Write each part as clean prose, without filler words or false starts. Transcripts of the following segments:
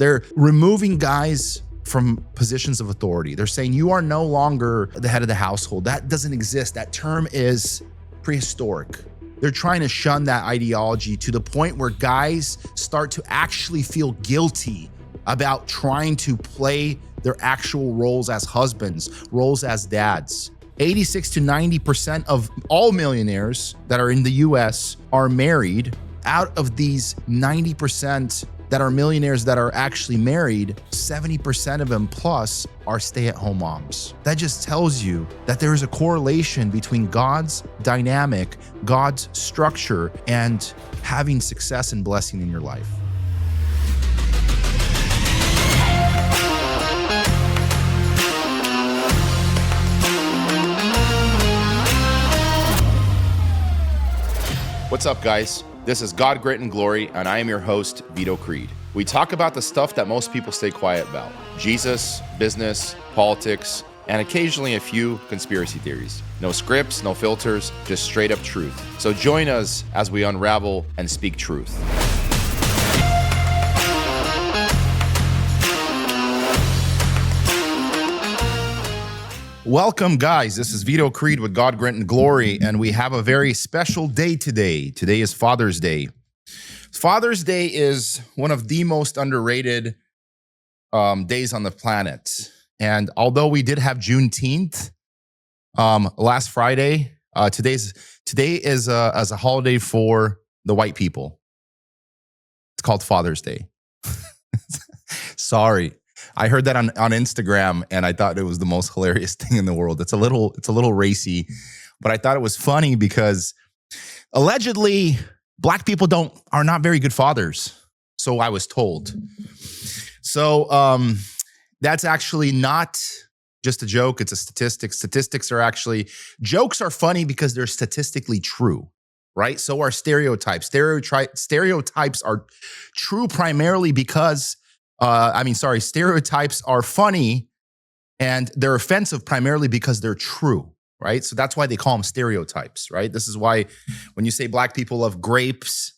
they're removing guys from positions of authority. They're saying you are no longer the head of the household. That doesn't exist. That term is prehistoric. They're trying to shun that ideology to the point where guys start to actually feel guilty about trying to play their actual roles as husbands, roles as dads. 86 to 90% of all millionaires that are in the US are married. Out of these 90% that are millionaires that are actually married, 70% of them plus are stay-at-home moms. That just tells you that there is a correlation between God's dynamic, God's structure, and having success and blessing in your life. What's up, guys? This is God, Grit, and Glory, and I am your host, Vito Creed. We talk about the stuff that most people stay quiet about: Jesus, business, politics, and occasionally a few conspiracy theories. No scripts, no filters, just straight up truth. So join us as we unravel and speak truth. Welcome, guys. This is Vito Creed with God, Grit, and Glory, and we have a very special day today. Today is Father's Day. Father's Day is one of the most underrated days on the planet. And although we did have Juneteenth last Friday, today is as a holiday for the white people. It's called Father's Day. Sorry. I heard that on Instagram, and I thought it was the most hilarious thing in the world. It's a little racy, but I thought it was funny because allegedly Black people are not very good fathers. So I was told. So that's actually not just a joke. It's a statistic. Jokes are funny because they're statistically true, right? So are stereotypes. Stereotypes are true primarily because stereotypes are funny and they're offensive primarily because they're true, right? So that's why they call them stereotypes, right? This is why when you say Black people love grapes,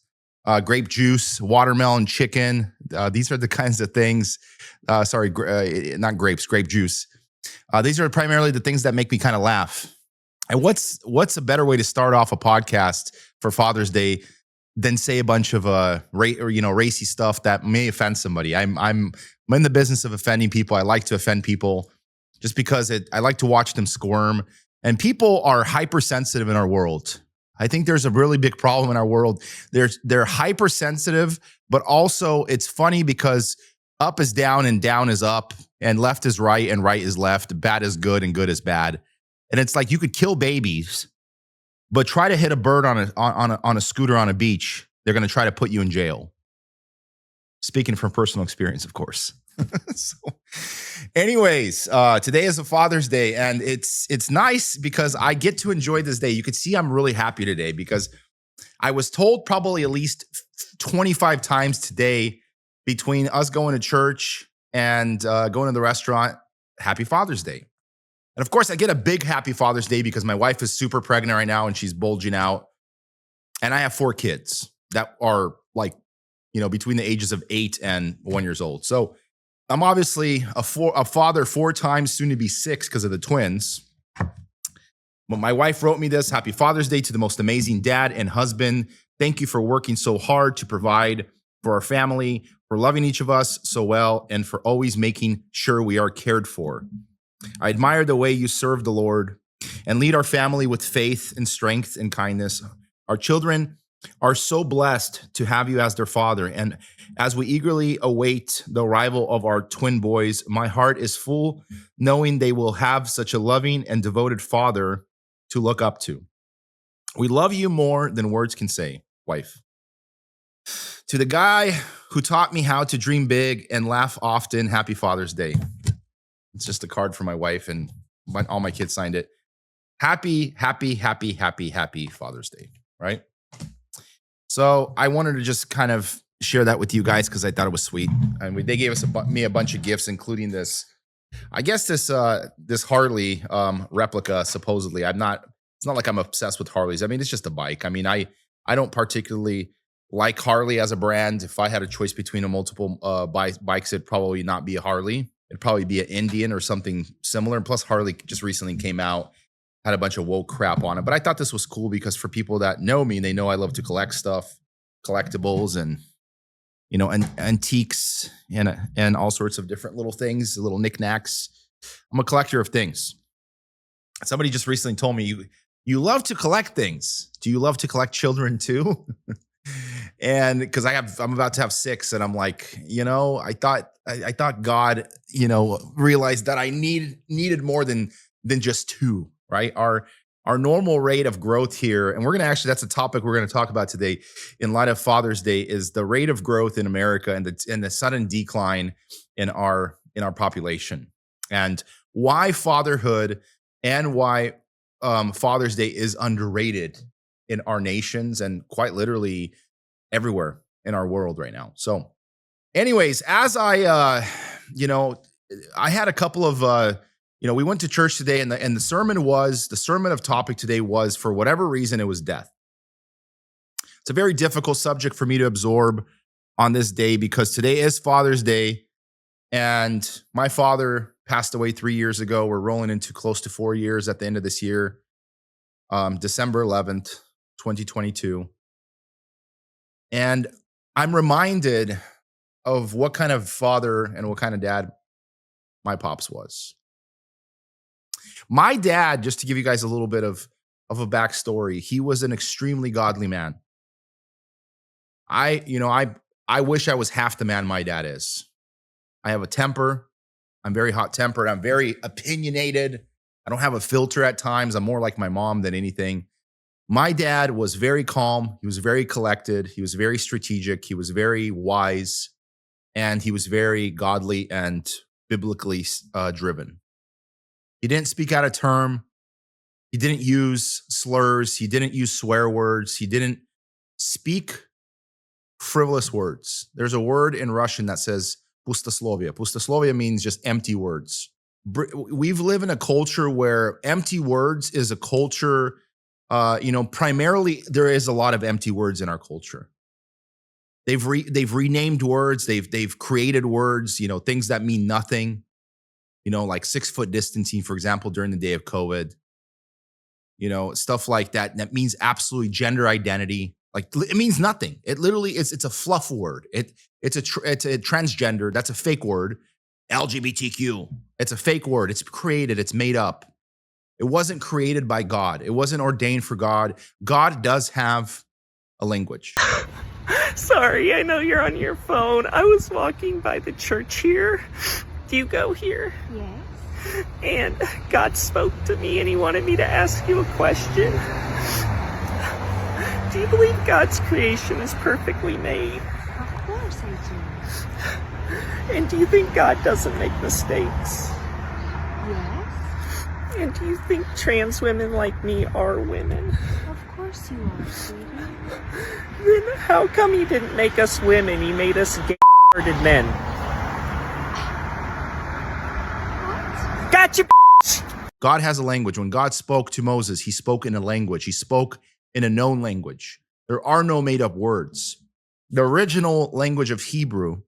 grape juice, watermelon, chicken, these are the kinds of things, not grapes, grape juice. These are primarily the things that make me kind of laugh. And what's a better way to start off a podcast for Father's Day than say a bunch of racy stuff that may offend somebody. I'm in the business of offending people. I like to offend people just because I like to watch them squirm. And people are hypersensitive in our world. I think there's a really big problem in our world. They're hypersensitive, but also it's funny because up is down and down is up, and left is right and right is left, bad is good and good is bad. And it's like you could kill babies, but try to hit a bird on a scooter on a beach, they're going to try to put you in jail. Speaking from personal experience, of course. So, anyways, today is a Father's Day, and it's nice because I get to enjoy this day. You can see I'm really happy today because I was told probably at least 25 times today between us going to church and going to the restaurant, Happy Father's Day. And of course, I get a big Happy Father's Day because my wife is super pregnant right now and she's bulging out. And I have 4 kids that are between the ages of 8 and 1 years old. So I'm obviously a father 4 times, soon to be 6 because of the twins. But my wife wrote me this: Happy Father's Day to the most amazing dad and husband. Thank you for working so hard to provide for our family, for loving each of us so well, and for always making sure we are cared for. I admire the way you serve the Lord and lead our family with faith and strength and kindness. Our children are so blessed to have you as their father. And as we eagerly await the arrival of our twin boys, my heart is full knowing they will have such a loving and devoted father to look up to. We love you more than words can say, wife. To the guy who taught me how to dream big and laugh often, Happy Father's Day. It's just a card for my wife, and all my kids signed it. Happy Father's Day, right? So I wanted to just kind of share that with you guys because I thought it was sweet. And they gave us me a bunch of gifts, including this. I guess this Harley replica. Supposedly, it's not like I'm obsessed with Harleys. I mean, it's just a bike. I mean, I don't particularly like Harley as a brand. If I had a choice between a multiple bikes, it'd probably not be a Harley. It'd probably be an Indian or something similar. And plus, Harley just recently came out, had a bunch of woke crap on it. But I thought this was cool because for people that know me, they know I love to collect stuff, collectibles, and antiques and all sorts of different little things, little knickknacks. I'm a collector of things. Somebody just recently told me, you love to collect things. Do you love to collect children too? And because I'm about to have 6, and I'm like, I thought God, realized that I needed more than just 2, right? Our normal rate of growth here, and that's a topic we're going to talk about today in light of Father's Day, is the rate of growth in America and the sudden decline in our population, and why fatherhood and why Father's Day is underrated in our nations and quite literally everywhere in our world right now. So anyways, as I had a couple of, we went to church today, and the sermon of topic today was, for whatever reason, it was death. It's a very difficult subject for me to absorb on this day because today is Father's Day, and my father passed away 3 years ago. We're rolling into close to 4 years at the end of this year, December 11th, 2022. And I'm reminded of what kind of father and what kind of dad my pops was. My dad, just to give you guys a little bit of a backstory, he was an extremely godly man. I wish I was half the man my dad is. I have a temper. I'm very hot-tempered. I'm very opinionated. I don't have a filter at times. I'm more like my mom than anything. My dad was very calm. He was very collected. He was very strategic. He was very wise. And he was very godly and biblically driven. He didn't speak out of term. He didn't use slurs. He didn't use swear words. He didn't speak frivolous words. There's a word in Russian that says pustoslovia. Pustoslovia means just empty words. We've lived in a culture where empty words is a culture, primarily there is a lot of empty words in our culture. They've renamed words. They've created words, things that mean nothing, like 6 foot distancing, for example, during the day of COVID, stuff like that. That means absolutely gender identity. Like it means nothing. It literally it's a fluff word. It's a transgender. That's a fake word. LGBTQ. It's a fake word. It's created. It's made up. It wasn't created by God. It wasn't ordained for God. God does have a language. Sorry, I know you're on your phone. I was walking by the church here. Do you go here? Yes. And God spoke to me and he wanted me to ask you a question. Do you believe God's creation is perfectly made? Of course I do. And do you think God doesn't make mistakes? Yes. And do you think trans women like me are women? Of course you are, sweetie. Then how come he didn't make us women? He made us gay-hearted men. What? Gotcha, God has a language. When God spoke to Moses, he spoke in a language. He spoke in a known language. There are no made-up words. The original language of Hebrew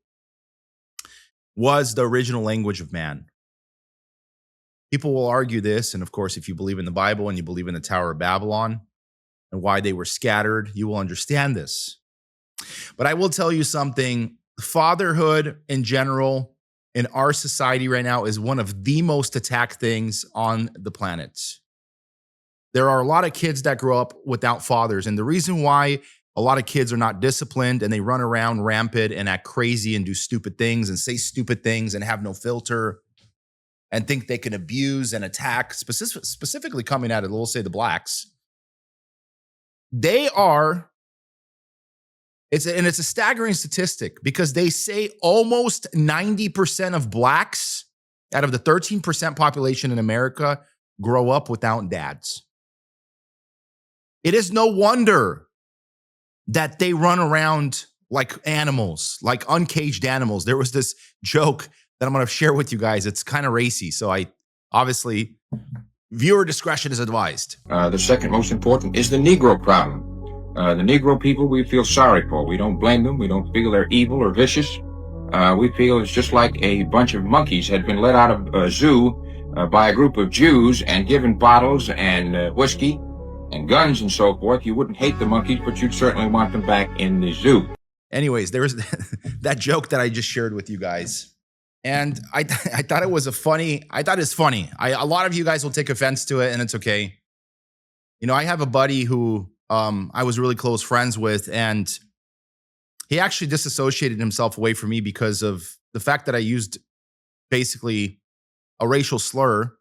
was the original language of man. People will argue this, and of course, if you believe in the Bible and you believe in the Tower of Babylon and why they were scattered, you will understand this. But I will tell you something. Fatherhood in general in our society right now is one of the most attacked things on the planet. There are a lot of kids that grow up without fathers. And the reason why a lot of kids are not disciplined and they run around rampant and act crazy and do stupid things and say stupid things and have no filter and think they can abuse and attack, specifically coming out of, we'll say, the blacks. It's a staggering statistic because they say almost 90% of blacks out of the 13% population in America grow up without dads. It is no wonder that they run around like animals, like uncaged animals. There was this joke that I'm going to share with you guys. It's kind of racy. So viewer discretion is advised. The second most important is the Negro problem. The Negro people we feel sorry for. We don't blame them. We don't feel they're evil or vicious. We feel it's just like a bunch of monkeys had been let out of a zoo by a group of Jews and given bottles and whiskey and guns and so forth. You wouldn't hate the monkeys, but you'd certainly want them back in the zoo. Anyways, there was that joke that I just shared with you guys. And I thought it was I thought it's funny. A lot of you guys will take offense to it, and it's okay. You know, I have a buddy who I was really close friends with, and he actually disassociated himself away from me because of the fact that I used basically a racial slur,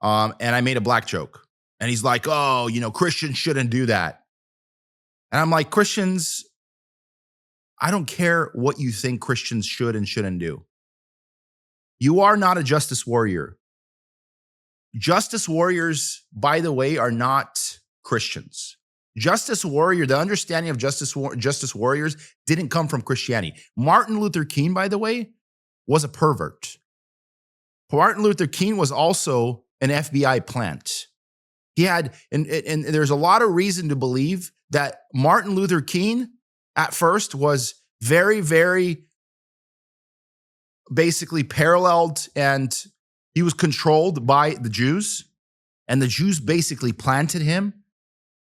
and I made a black joke. And he's like, oh, you know, Christians shouldn't do that. And I'm like, Christians, I don't care what you think Christians should and shouldn't do. You are not a justice warrior. Justice warriors, by the way, are not Christians. Justice warrior, the understanding of justice warriors didn't come from Christianity. Martin Luther King, by the way, was a pervert. Martin Luther King was also an FBI plant. He had, and there's a lot of reason to believe that Martin Luther King at first was very, very basically paralleled, and he was controlled by the Jews, and the Jews basically planted him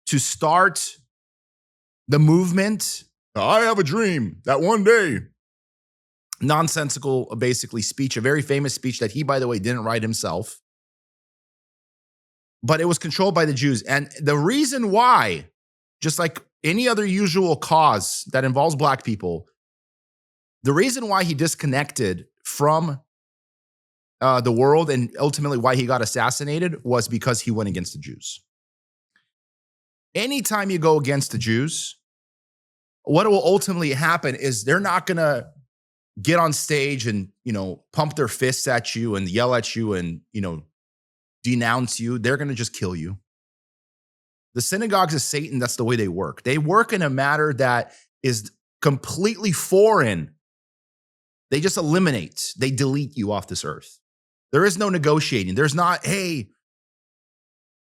to start the movement. I have a dream that one day. Nonsensical, basically, speech, a very famous speech that he, by the way, didn't write himself. But it was controlled by the Jews. And the reason why, just like any other usual cause that involves black people, the reason why he disconnected from the world and ultimately why he got assassinated was because he went against the Jews. Anytime you go against the Jews, what will ultimately happen is they're not going to get on stage and, you know, pump their fists at you and yell at you and, you know, denounce you. They're going to just kill you. The synagogues of Satan, that's the way they work. They work in a matter that is completely foreign. They just eliminate, they delete you off this earth. There is no negotiating. There's not, hey,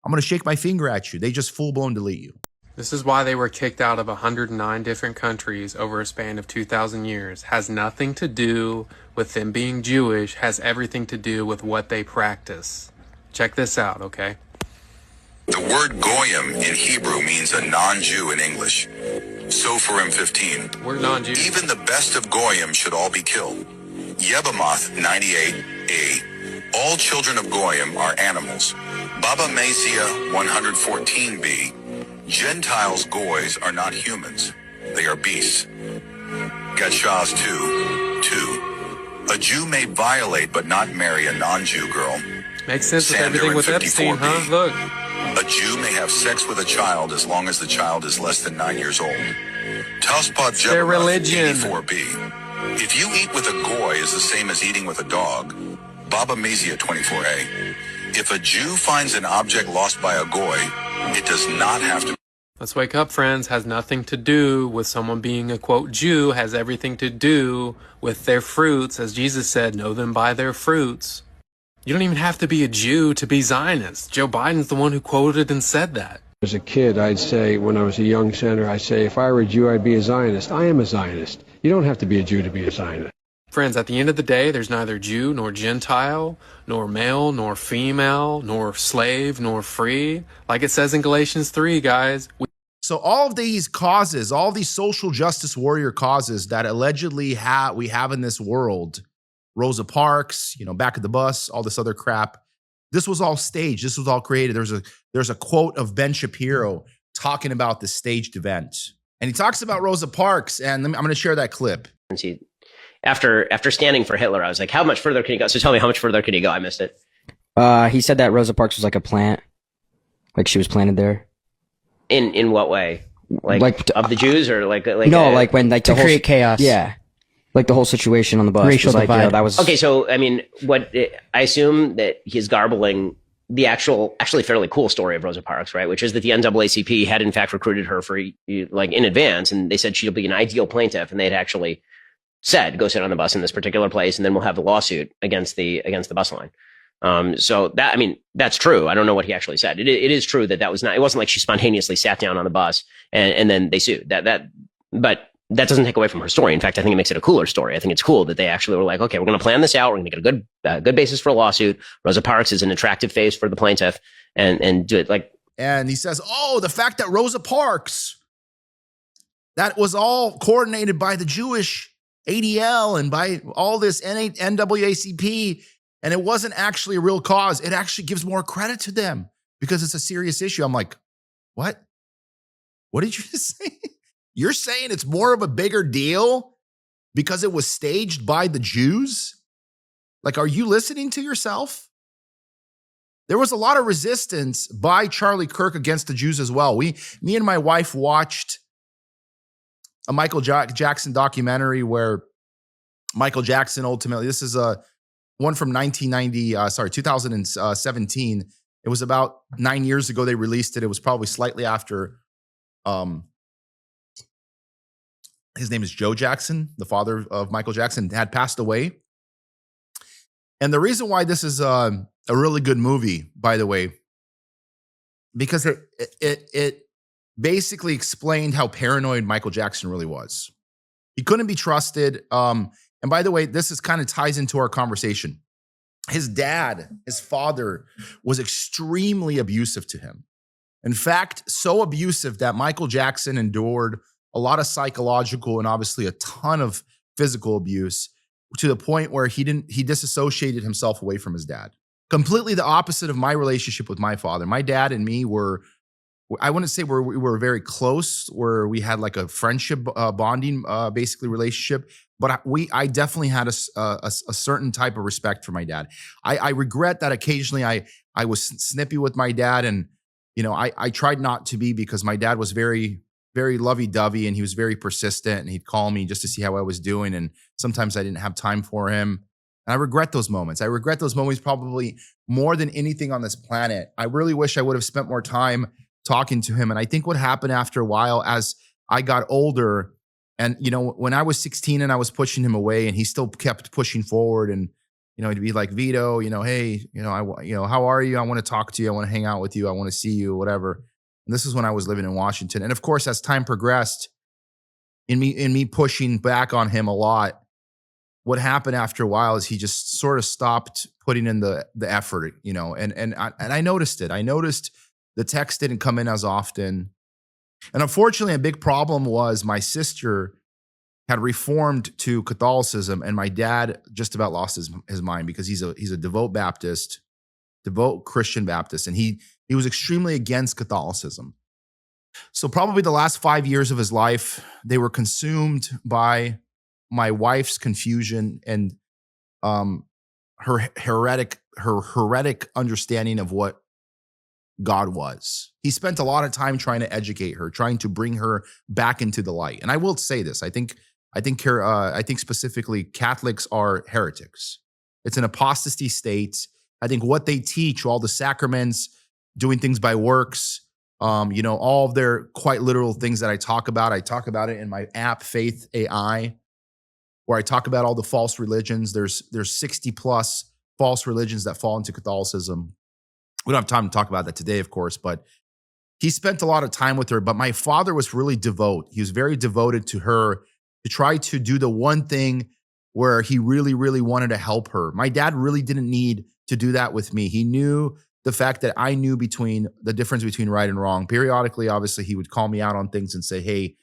I'm going to shake my finger at you. They just full-blown delete you. This is why they were kicked out of 109 different countries over a span of 2,000 years. Has nothing to do with them being Jewish, has everything to do with what they practice. Check this out, okay? The word goyim in Hebrew means a non-Jew in English. Sophorim 15. We're non-Jews. Even the best of goyim should all be killed. Yebamoth 98a. All children of goyim are animals. Baba Mesia 114b. Gentiles goys are not humans. They are beasts. Gatshas 2. A Jew may violate but not marry a non-Jew girl. Makes sense with everything with Epstein, huh? Look. A Jew may have sex with a child as long as the child is less than 9 years old. Taspot Their Jebamoth religion. 84b. If you eat with a goy is the same as eating with a dog. Baba Mesia 24a. If a Jew finds an object lost by a goy, it does not have to. Let's wake up, friends. Has nothing to do with someone being a, quote, Jew. Has everything to do with their fruits. As Jesus said, know them by their fruits. You don't even have to be a Jew to be Zionist. Joe Biden's the one who quoted and said that. As a kid, I'd say, when I was a young senator, I'd say, if I were a Jew, I'd be a Zionist. I am a Zionist. You don't have to be a Jew to be a Zionist. Friends, at the end of the day, there's neither Jew nor Gentile, nor male nor female, nor slave nor free. Like it says in Galatians 3, guys. So all of these causes, all these social justice warrior causes that allegedly we have in this world, Rosa Parks, you know, back at the bus, all this other crap, this was all staged. This was all created. There's a quote of Ben Shapiro talking about this staged event. And he talks about Rosa Parks, and I'm going to share that clip. After standing for Hitler, I was like, how much further can you go? So tell me, how much further can you go? I missed it. He said that Rosa Parks was like a plant, like she was planted there. In what way? Like of the Jews, or like no, like when like to create chaos. Yeah, like the whole situation on the bus. Racial was, like, divide. that was okay. So I mean, I assume that he's garbling the actually fairly cool story of Rosa Parks, right? Which is that the NAACP had in fact recruited her for like in advance, and they said she'll be an ideal plaintiff, and they'd actually said, go sit on the bus in this particular place, and then we'll have the lawsuit against the bus line. So that, I mean, that's true. I don't know what he actually said. It is true that was not, it wasn't like she spontaneously sat down on the bus and then they sued but that doesn't take away from her story. In fact, I think it makes it a cooler story. I think it's cool that they actually were like, okay, we're going to plan this out. We're going to get a good basis for a lawsuit. Rosa Parks is an attractive face for the plaintiff and do it like. And he says, oh, the fact that Rosa Parks, that was all coordinated by the Jewish ADL and by all this NAACP, and it wasn't actually a real cause. It actually gives more credit to them because it's a serious issue. I'm like, what? What did you just say? You're saying it's more of a bigger deal because it was staged by the Jews? Like, are you listening to yourself? There was a lot of resistance by Charlie Kirk against the Jews as well. Me and my wife watched a Michael Jackson documentary where Michael Jackson ultimately, this is a one from 2017. It was about 9 years ago they released it. It was probably slightly after his name is Joe Jackson, the father of Michael Jackson, had passed away. And the reason why this is a really good movie, by the way, because it basically explained how paranoid Michael Jackson really was. He couldn't be trusted. And by the way, this is kind of ties into our conversation. His dad, his father, was extremely abusive to him. In fact, so abusive that Michael Jackson endured a lot of psychological and obviously a ton of physical abuse to the point where he disassociated himself away from his dad. Completely the opposite of my relationship with my father. My dad and me were, I wouldn't say we were very close, where we had like a friendship bonding basically relationship, but I definitely had a certain type of respect for my dad. I regret that occasionally I was snippy with my dad, and I tried not to be, because my dad was very, very lovey-dovey, and he was very persistent, and he'd call me just to see how I was doing, and sometimes I didn't have time for him. And I regret those moments. I regret those moments probably more than anything on this planet. I really wish I would have spent more time talking to him. And I think what happened after a while, as I got older, and when I was 16 and I was pushing him away, and he still kept pushing forward, and he'd be like, Vito, hey, how are you? I want to talk to you. I want to hang out with you. I want to see you, whatever. And this is when I was living in Washington. And of course, as time progressed, in me pushing back on him a lot, what happened after a while is he just sort of stopped putting in the effort, and I noticed it. I noticed the text didn't come in as often. And unfortunately, a big problem was my sister had reformed to Catholicism, and my dad just about lost his mind, because he's a devout Baptist, devout Christian Baptist, and he was extremely against Catholicism. So probably the last 5 years of his life, they were consumed by my wife's confusion and her heretic understanding of what God was. He spent a lot of time trying to educate her, trying to bring her back into the light. And I will say this: I think specifically Catholics are heretics. It's an apostasy state. I think what they teach, all the sacraments, doing things by works, all of their quite literal things that I talk about it in my app, Faith AI, where I talk about all the false religions. There's 60 plus false religions that fall into Catholicism. We don't have time to talk about that today, of course, but he spent a lot of time with her. But my father was really devout. He was very devoted to her, to try to do the one thing where he really, really wanted to help her. My dad really didn't need to do that with me. He knew the fact that I knew the difference between right and wrong. Periodically, obviously, he would call me out on things and say, hey,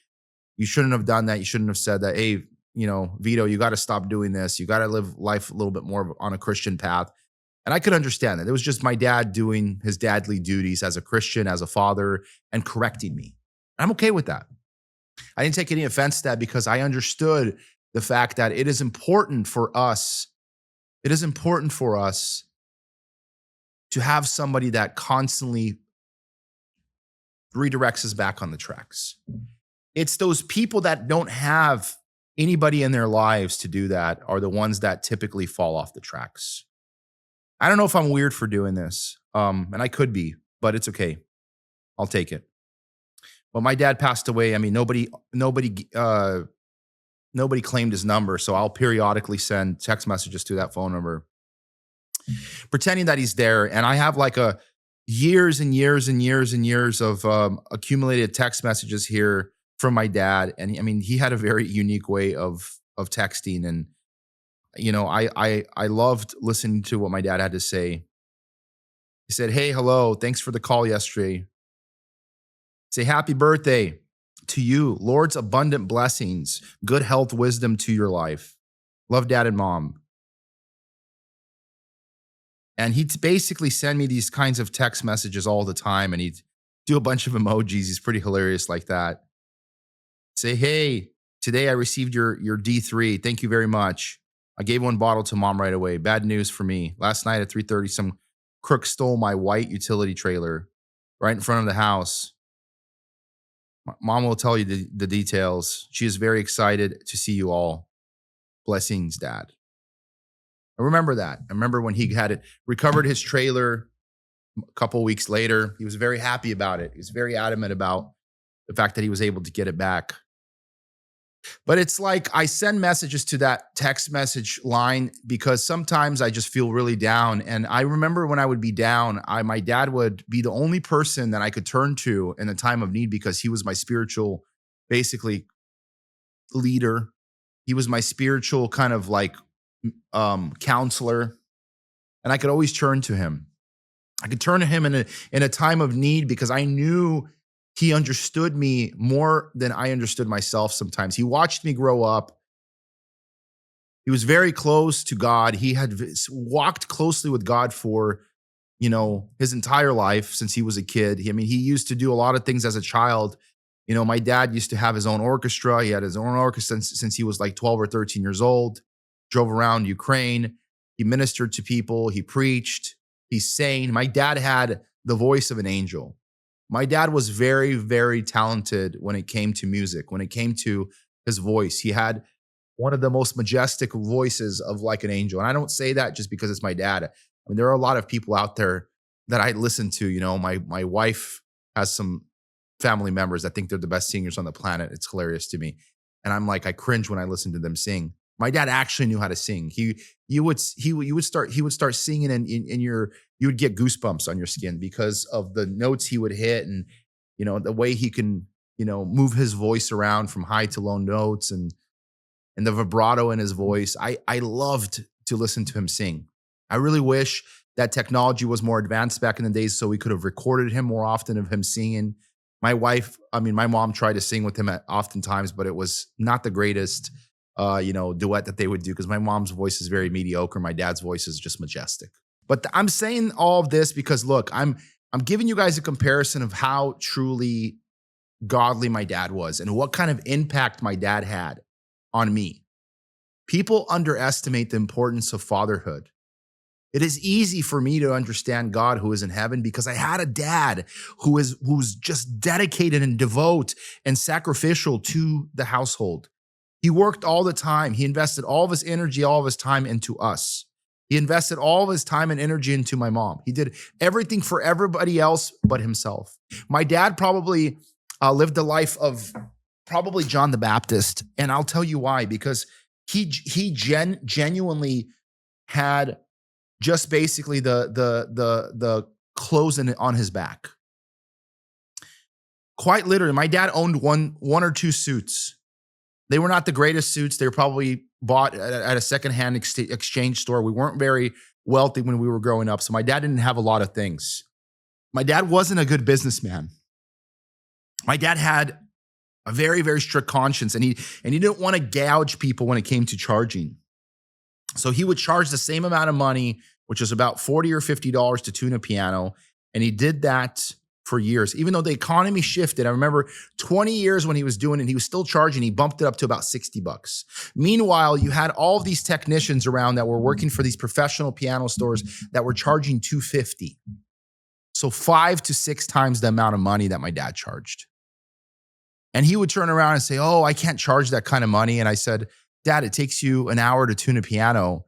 you shouldn't have done that. You shouldn't have said that. Hey, Vito, you got to stop doing this. You got to live life a little bit more on a Christian path. And I could understand that. It was just my dad doing his dadly duties as a Christian, as a father, and correcting me. I'm okay with that. I didn't take any offense to that, because I understood the fact that it is important for us. It is important for us to have somebody that constantly redirects us back on the tracks. It's those people that don't have anybody in their lives to do that are the ones that typically fall off the tracks. I don't know if I'm weird for doing this, and I could be, but it's okay. I'll take it. Well, my dad passed away. I mean, nobody claimed his number, so I'll periodically send text messages to that phone number. pretending that he's there. And I have like a years and years and years and years of accumulated text messages here from my dad. And I mean, he had a very unique way of texting. And, you know, I loved listening to what my dad had to say. He said, "Hey, hello, thanks for the call yesterday. Say happy birthday to you. Lord's abundant blessings, good health, wisdom to your life. Love, Dad and Mom." And he'd basically send me these kinds of text messages all the time, and he'd do a bunch of emojis. He's pretty hilarious like that. Say, "Hey, today I received your D3. Thank you very much. I gave one bottle to Mom right away. Bad news for me. Last night at 3:30, some crook stole my white utility trailer right in front of the house. Mom will tell you the details. She is very excited to see you all. Blessings, Dad." I remember that. I remember when he had recovered his trailer a couple weeks later. He was very happy about it. He was very adamant about the fact that he was able to get it back. But it's like I send messages to that text message line because sometimes I just feel really down. And I remember when I would be down, my dad would be the only person that I could turn to in a time of need because he was my spiritual, basically, leader. He was my spiritual kind of like counselor. And I could always turn to him. I could turn to him in a time of need because I knew he understood me more than I understood myself sometimes. He watched me grow up. He was very close to God. He had walked closely with God for, you know, his entire life since he was a kid. He used to do a lot of things as a child. You know, my dad used to have his own orchestra. He had his own orchestra since he was like 12 or 13 years old. Drove around Ukraine. He ministered to people. He preached. He sang. My dad had the voice of an angel. My dad was very, very talented when it came to music, when it came to his voice. He had one of the most majestic voices of like an angel. And I don't say that just because it's my dad. I mean, there are a lot of people out there that I listen to. You know, my wife has some family members that think they're the best singers on the planet. It's hilarious to me. And I'm like, I cringe when I listen to them sing. My dad actually knew how to sing. He would start singing and you would get goosebumps on your skin because of the notes he would hit and, you know, the way he can, you know, move his voice around from high to low notes and the vibrato in his voice. I loved to listen to him sing. I really wish that technology was more advanced back in the days so we could have recorded him more often of him singing. My mom tried to sing with him oftentimes, but it was not the greatest duet that they would do because my mom's voice is very mediocre. My dad's voice is just majestic. But I'm saying all of this because look, I'm giving you guys a comparison of how truly godly my dad was and what kind of impact my dad had on me. People underestimate the importance of fatherhood. It is easy for me to understand God who is in heaven because I had a dad who's just dedicated and devout and sacrificial to the household. He worked all the time. He invested all of his energy, all of his time into us. He invested all of his time and energy into my mom. He did everything for everybody else but himself. My dad probably lived the life of probably John the Baptist. And I'll tell you why, because he genuinely had just basically the clothes on his back. Quite literally, my dad owned one or two suits. They were not the greatest suits. They were probably bought at a secondhand exchange store. We weren't very wealthy when we were growing up, so my dad didn't have a lot of things. My dad wasn't a good businessman. My dad had a very, very strict conscience, and he didn't want to gouge people when it came to charging. So he would charge the same amount of money, which is about $40 or $50 to tune a piano, and he did that for years. Even though the economy shifted, I remember 20 years when he was doing it, he was still charging. He bumped it up to about $60. Meanwhile, you had all of these technicians around that were working for these professional piano stores that were charging $250. So 5 to 6 times the amount of money that my dad charged. And he would turn around and say, "Oh, I can't charge that kind of money." And I said, "Dad, it takes you an hour to tune a piano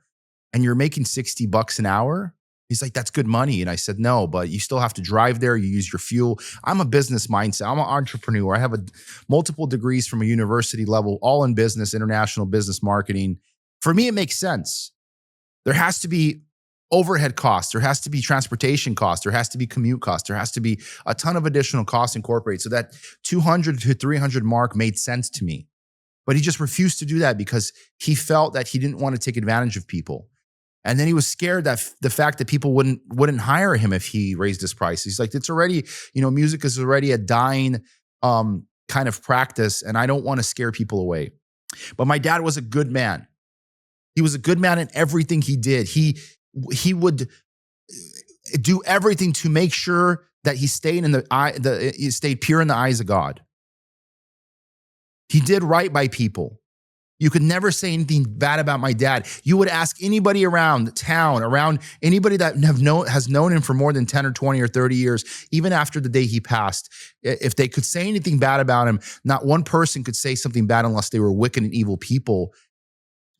and you're making $60 an hour?" He's like, "That's good money." And I said, "No, but you still have to drive there. You use your fuel." I'm a business mindset. I'm an entrepreneur. I have multiple degrees from a university level, all in business, international business marketing. For me, it makes sense. There has to be overhead costs. There has to be transportation costs. There has to be commute costs. There has to be a ton of additional costs incorporated. So that 200 to 300 mark made sense to me. But he just refused to do that because he felt that he didn't want to take advantage of people. And then he was scared that the fact that people wouldn't hire him if he raised his price. He's like, it's already, music is already a dying kind of practice, and I don't want to scare people away. But my dad was a good man. He was a good man in everything he did. He would do everything to make sure that he stayed he stayed pure in the eyes of God. He did right by people. You could never say anything bad about my dad. You would ask anybody around town, around anybody that has known him for more than 10 or 20 or 30 years, even after the day he passed, if they could say anything bad about him, not one person could say something bad unless they were wicked and evil people.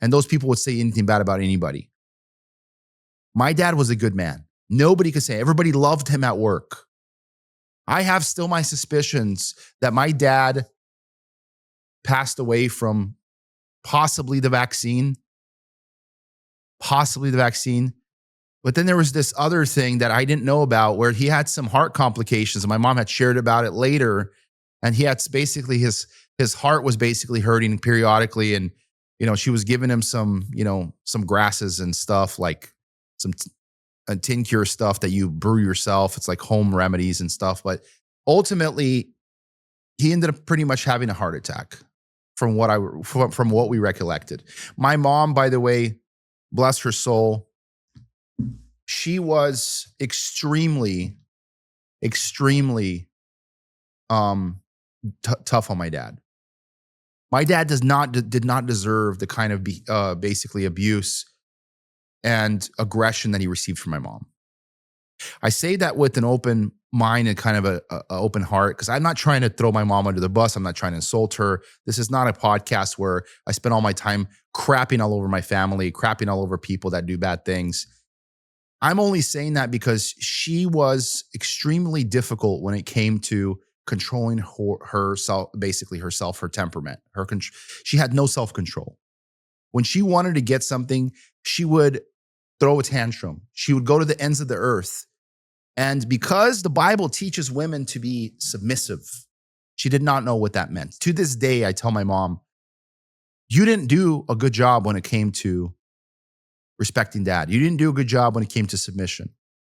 And those people would say anything bad about anybody. My dad was a good man. Nobody could say. Everybody loved him at work. I have still my suspicions that my dad passed away from possibly the vaccine. But then there was this other thing that I didn't know about where he had some heart complications. And my mom had shared about it later. And he had basically his heart was basically hurting periodically. And, she was giving him some grasses and stuff, like some tincture stuff that you brew yourself. It's like home remedies and stuff. But ultimately, he ended up pretty much having a heart attack from what we recollected. My mom, by the way, bless her soul, she was extremely tough on my dad. My dad did not deserve the kind of basically abuse and aggression that he received from my mom. I say that with an open mind and kind of a open heart, because I'm not trying to throw my mom under the bus. I'm not trying to insult her. This is not a podcast where I spend all my time crapping all over my family, crapping all over people that do bad things. I'm only saying that because she was extremely difficult when it came to controlling herself, her temperament. She had no self-control. When she wanted to get something, she would throw a tantrum. She would go to the ends of the earth. And because the Bible teaches women to be submissive, she did not know what that meant. To this day, I tell my mom, you didn't do a good job when it came to respecting dad. You didn't do a good job when it came to submission.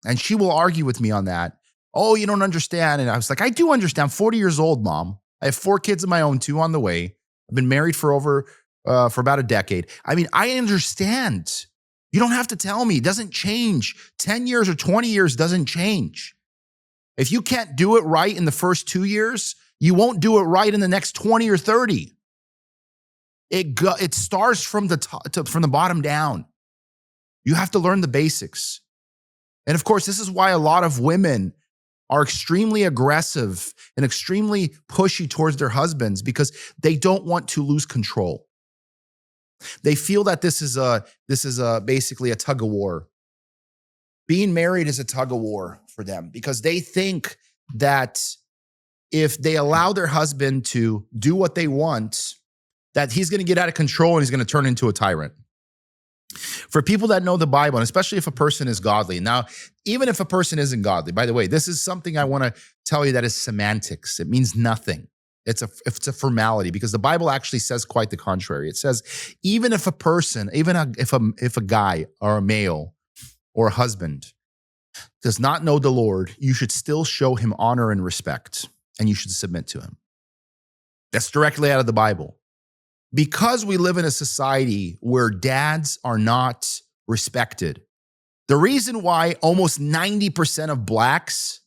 And she will argue with me on that. Oh, you don't understand. And I was like, I do understand. I'm 40 years old, Mom. I have 4 kids of my own, 2 on the way. I've been married for about a decade. I mean, I understand. You don't have to tell me. It doesn't change. 10 years or 20 years doesn't change. If you can't do it right in the first 2 years, you won't do it right in the next 20 or 30. It starts from the bottom down. You have to learn the basics. And of course, this is why a lot of women are extremely aggressive and extremely pushy towards their husbands, because they don't want to lose control. They feel that this is basically a tug of war. Being married is a tug of war for them because they think that if they allow their husband to do what they want, that he's going to get out of control and he's going to turn into a tyrant. For people that know the Bible, and especially if a person is godly. Now, even if a person isn't godly, by the way, this is something I want to tell you that is semantics. It means nothing. It's a formality, because the Bible actually says quite the contrary. It says, even if a person, if a guy or a male or a husband does not know the Lord, you should still show him honor and respect, and you should submit to him. That's directly out of the Bible. Because we live in a society where dads are not respected, the reason why almost 90% of blacks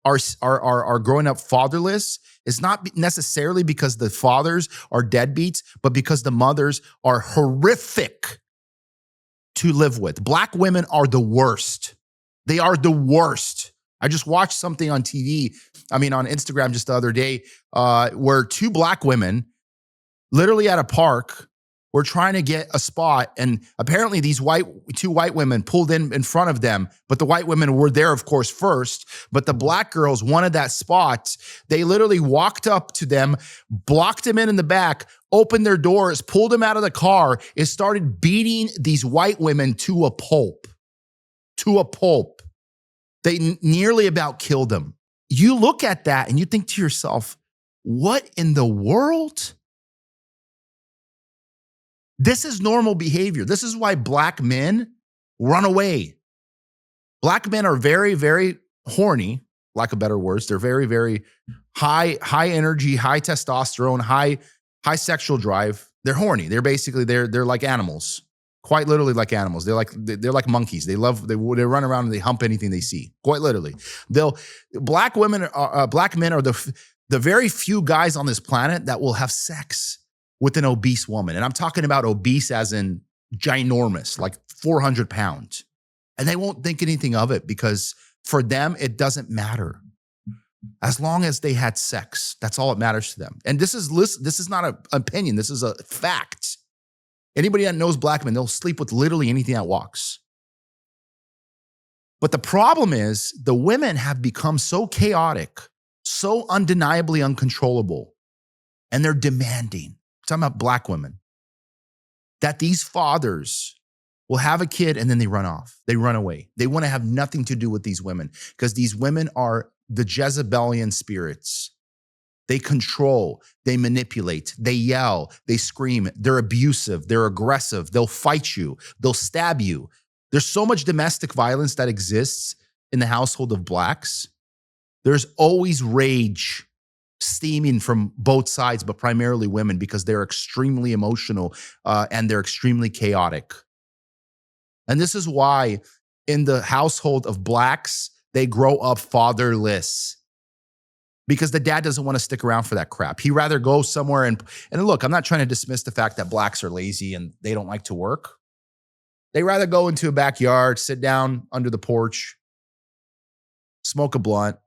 are growing up fatherless is not necessarily because the fathers are deadbeats, but because the mothers are horrific to live with. Black women are the worst. They are the worst. I just watched something on Instagram just the other day, where 2 black women literally at a park were trying to get a spot, and apparently these 2 white women pulled in front of them, but the white women were there, of course, first, but the black girls wanted that spot. They literally walked up to them, blocked them in the back, opened their doors, pulled them out of the car, and started beating these white women to a pulp. to a pulp. They nearly about killed him. You look at that and you think to yourself, what in the world? This is normal behavior. This is why black men run away. Black men are very, very horny, lack of better words. They're very, very high energy, high testosterone, high sexual drive. They're horny. They're basically, they're like animals, quite literally like animals. They're like monkeys. They run around and they hump anything they see, quite literally. Black men are the very few guys on this planet that will have sex with an obese woman. And I'm talking about obese as in ginormous, like 400 pounds. And they won't think anything of it because for them, it doesn't matter. As long as they had sex, that's all that matters to them. And this is not an opinion. This is a fact. Anybody that knows black men, they'll sleep with literally anything that walks. But the problem is the women have become so chaotic, so undeniably uncontrollable, and they're demanding. I'm talking about black women, that these fathers will have a kid and then they run off. They run away. They want to have nothing to do with these women because these women are the Jezebelian spirits. They control, they manipulate, they yell, they scream. They're abusive, they're aggressive. They'll fight you, they'll stab you. There's so much domestic violence that exists in the household of blacks. There's always rage steaming from both sides, but primarily women because they're extremely emotional and they're extremely chaotic. And this is why in the household of blacks, they grow up fatherless because the dad doesn't want to stick around for that crap. He'd rather go somewhere and look, I'm not trying to dismiss the fact that blacks are lazy and they don't like to work. They rather go into a backyard, sit down under the porch, smoke a blunt,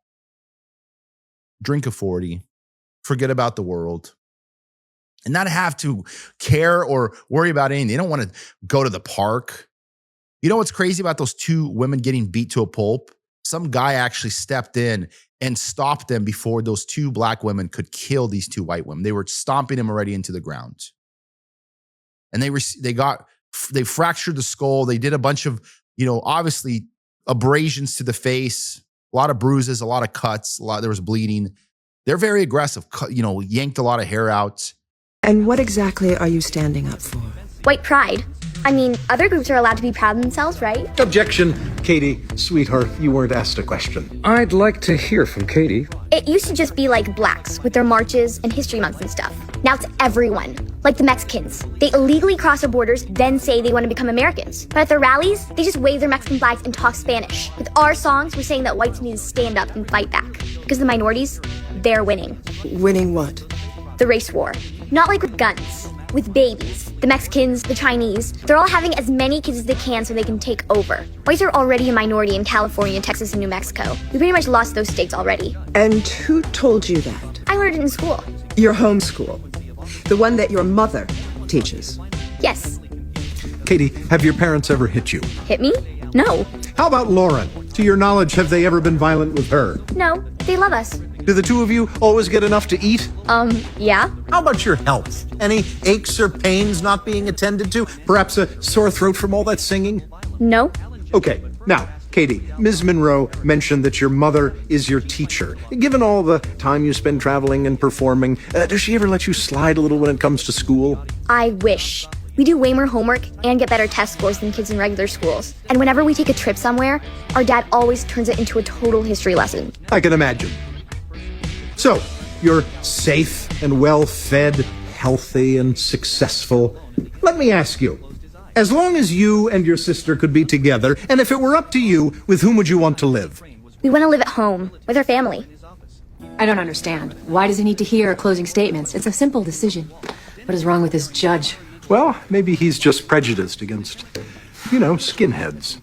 drink a 40, forget about the world, and not have to care or worry about anything. They don't want to go to the park. You know what's crazy about those two women getting beat to a pulp? Some guy actually stepped in and stopped them before those two black women could kill these two white women. They were stomping them already into the ground. And they fractured the skull. They did a bunch of, obviously abrasions to the face, a lot of bruises, a lot of cuts, there was bleeding. They're very aggressive, yanked a lot of hair out. And what exactly are you standing up for? White pride. I mean, other groups are allowed to be proud of themselves, right? Objection. Katie, sweetheart, you weren't asked a question. I'd like to hear from Katie. It used to just be like blacks with their marches and history months and stuff. Now it's everyone, like the Mexicans. They illegally cross our borders, then say they want to become Americans. But at their rallies, they just wave their Mexican flags and talk Spanish. With our songs, we're saying that whites need to stand up and fight back. Because the minorities, they're winning. Winning what? The race war. Not like with guns. With babies, the Mexicans, the Chinese, they're all having as many kids as they can so they can take over. Whites are already a minority in California, Texas, and New Mexico. We pretty much lost those states already. And who told you that? I learned it in school. Your home school? The one that your mother teaches? Yes. Katie, have your parents ever hit you? Hit me? No. How about Lauren? To your knowledge, have they ever been violent with her? No, they love us. Do the two of you always get enough to eat? Yeah. How about your health? Any aches or pains not being attended to? Perhaps a sore throat from all that singing? No. Okay, now, Katie, Ms. Monroe mentioned that your mother is your teacher. Given all the time you spend traveling and performing, does she ever let you slide a little when it comes to school? I wish. We do way more homework and get better test scores than kids in regular schools. And whenever we take a trip somewhere, our dad always turns it into a total history lesson. I can imagine. So, you're safe and well-fed, healthy and successful. Let me ask you, as long as you and your sister could be together, and if it were up to you, with whom would you want to live? We want to live at home, with our family. I don't understand. Why does he need to hear our closing statements? It's a simple decision. What is wrong with this judge? Well, maybe he's just prejudiced against, skinheads.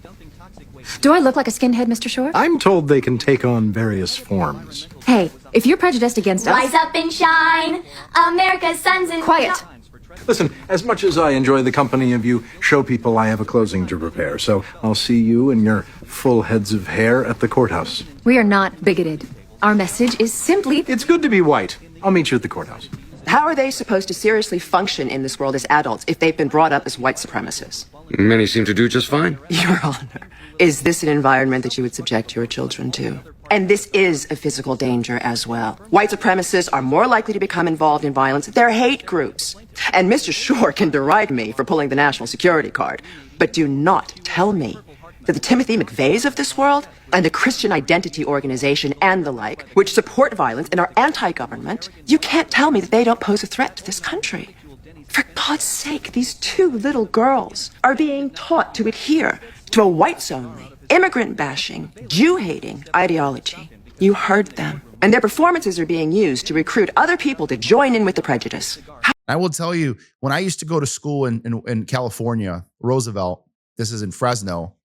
Do I look like a skinhead, Mr. Short? I'm told they can take on various forms. Hey, if you're prejudiced against us... Rise up and shine, America's sons and... Quiet! Listen, as much as I enjoy the company of you show people, I have a closing to prepare, so I'll see you and your full heads of hair at the courthouse. We are not bigoted. Our message is simply... It's good to be white. I'll meet you at the courthouse. How are they supposed to seriously function in this world as adults if they've been brought up as white supremacists? Many seem to do just fine. Your Honor, is this an environment that you would subject your children to? And this is a physical danger as well. White supremacists are more likely to become involved in violence. They're hate groups. And Mr. Shore can deride me for pulling the national security card. But do not tell me that the Timothy McVeighs of this world and the Christian Identity Organization and the like, which support violence and are anti-government, you can't tell me that they don't pose a threat to this country. For God's sake, these two little girls are being taught to adhere to a whites-only, immigrant-bashing, Jew-hating ideology. You heard them. And their performances are being used to recruit other people to join in with the prejudice. I will tell you, when I used to go to school in California, Roosevelt, this is in Fresno,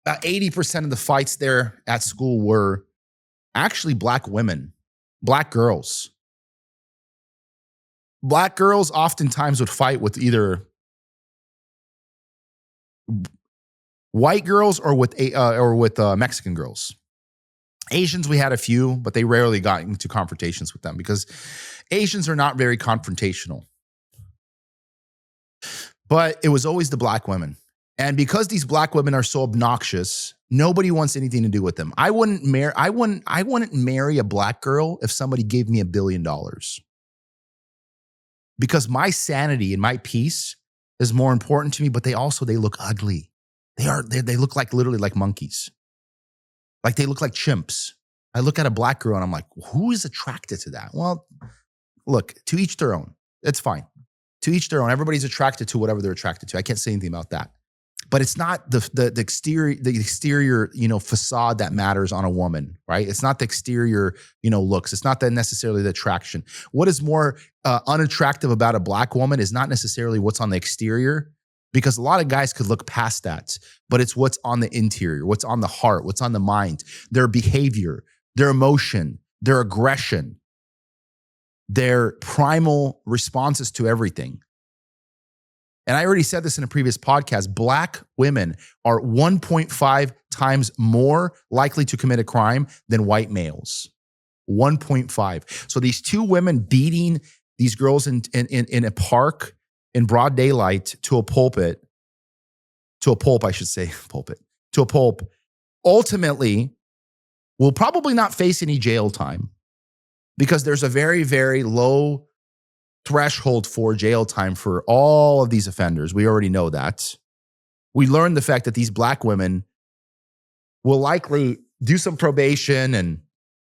about 80% of the fights there at school were actually black women, black girls. Black girls oftentimes would fight with either white girls or with Mexican girls. Asians, we had a few, but they rarely got into confrontations with them because Asians are not very confrontational. But it was always the black women. And because these black women are so obnoxious, nobody wants anything to do with them. I wouldn't marry a black girl if somebody gave me $1 billion. Because my sanity and my peace is more important to me, but they look ugly. They look like literally like monkeys. Like they look like chimps. I look at a black girl and I'm like, who is attracted to that? Well, look, to each their own. It's fine. To each their own. Everybody's attracted to whatever they're attracted to. I can't say anything about that. But it's not the exterior, facade that matters on a woman, right? It's not the exterior, looks. It's not that necessarily the attraction. What is more unattractive about a black woman is not necessarily what's on the exterior, because a lot of guys could look past that, but it's what's on the interior, what's on the heart, what's on the mind, their behavior, their emotion, their aggression, their primal responses to everything. And I already said this in a previous podcast, black women are 1.5 times more likely to commit a crime than white males. 1.5. So these two women beating these girls in a park in broad daylight to a pulp, ultimately will probably not face any jail time because there's a very, very low threshold for jail time for all of these offenders. We already know that. We learned the fact that these black women will likely do some probation and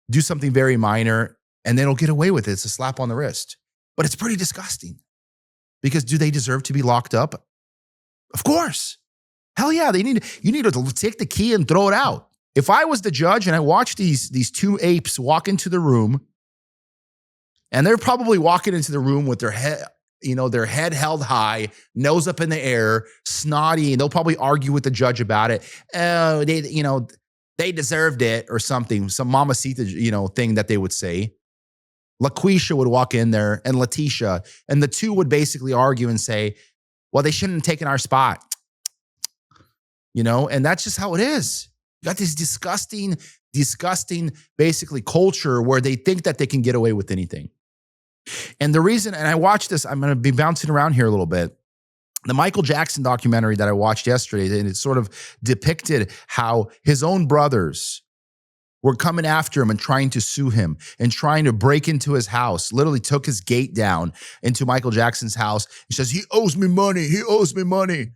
do something very minor, and then they'll get away with it. It's a slap on the wrist. But it's pretty disgusting. Because do they deserve to be locked up? Of course. Hell yeah, you need to take the key and throw it out. If I was the judge and I watched these two apes walk into the room, and they're probably walking into the room with their head held high, nose up in the air, snotty, and they'll probably argue with the judge about it. Oh, they deserved it or something, some mamacita, thing that they would say. LaQuisha would walk in there and Letitia, and the two would basically argue and say, well, they shouldn't have taken our spot. And that's just how it is. You got this disgusting, basically culture where they think that they can get away with anything. And the reason, and I watched this, I'm going to be bouncing around here a little bit. The Michael Jackson documentary that I watched yesterday, and it sort of depicted how his own brothers were coming after him and trying to sue him and trying to break into his house, literally took his gate down into Michael Jackson's house. He says, he owes me money.